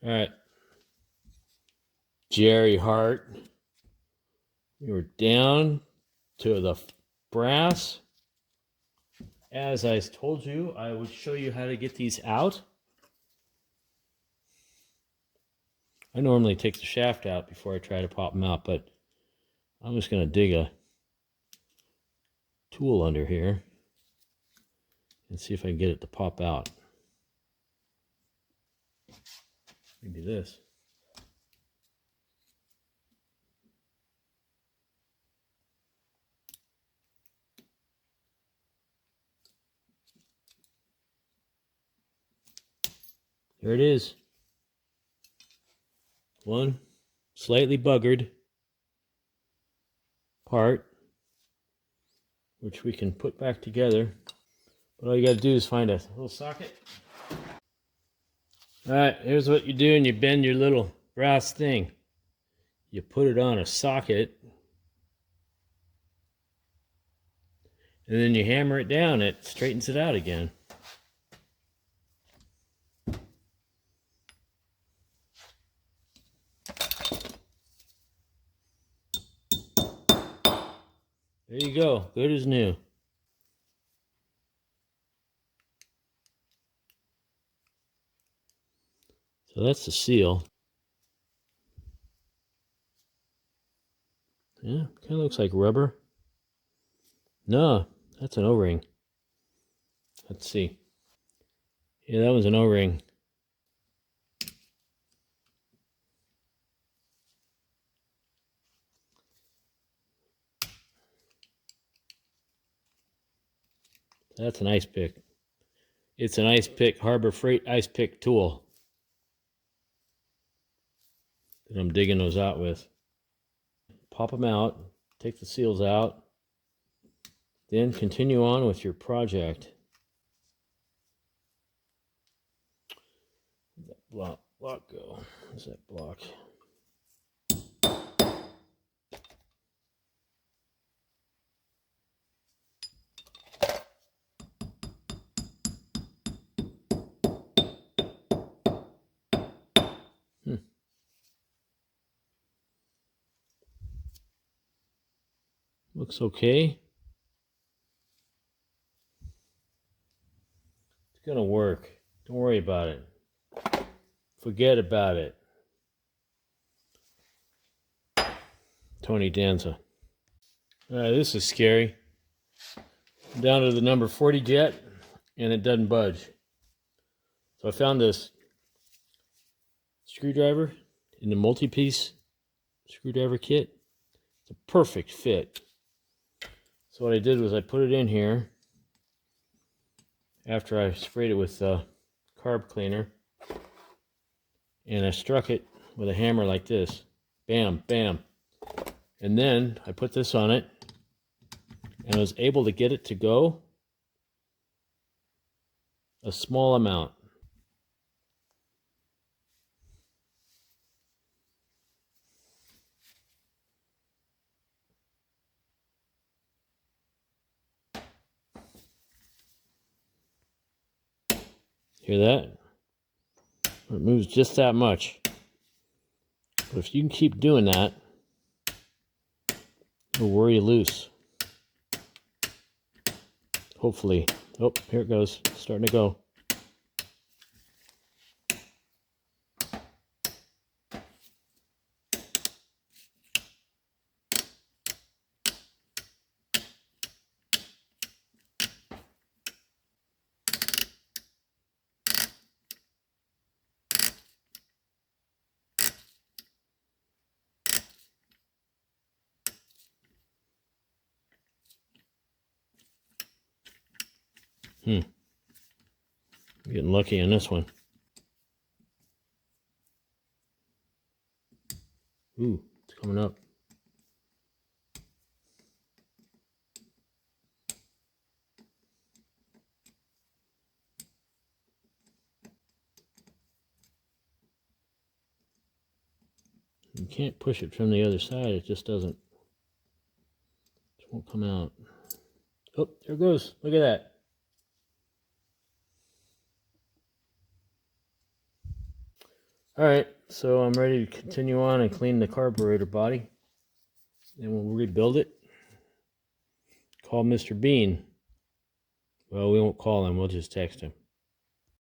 All right. Jerry Hart. We're down to the brass. As I told you, I would show you how to get these out. I normally take the shaft out before I try to pop them out, but I'm just going to dig a tool under here and see if I can get it to pop out. Maybe this. There it is. One slightly buggered part, which we can put back together. But all you got to do is find a little socket. All right, here's what you do, and you bend your little brass thing. You put it on a socket, and then you hammer it down. It straightens it out again. There you go, good as new. So that's the seal. Yeah, kind of looks like rubber. No, that's an O-ring. Let's see. Yeah, that was an O-ring. That's an ice pick. It's an ice pick, Harbor Freight ice pick tool that I'm digging those out with. Pop them out, take the seals out, then continue on with your project. Where'd that block go? Where's that block? Looks okay. It's gonna work. Don't worry about it. Forget about it. Tony Danza. All right, this is scary. I'm down to the number 40 jet, and it doesn't budge. So I found this screwdriver in the multi-piece screwdriver kit. It's a perfect fit. So what I did was I put it in here after I sprayed it with carb cleaner, and I struck it with a hammer like this. Bam, bam. And then I put this on it, and I was able to get it to go a small amount. Hear that? It moves just that much. But if you can keep doing that, it'll worry you loose. Hopefully. Oh, here it goes. It's starting to go. I'm getting lucky on this one. Ooh, it's coming up. You can't push it from the other side. It just doesn't. It won't come out. Oh, there it goes. Look at that. Alright, so I'm ready to continue on and clean the carburetor body. And we'll rebuild it. Call Mr. Bean. Well, we won't call him, we'll just text him.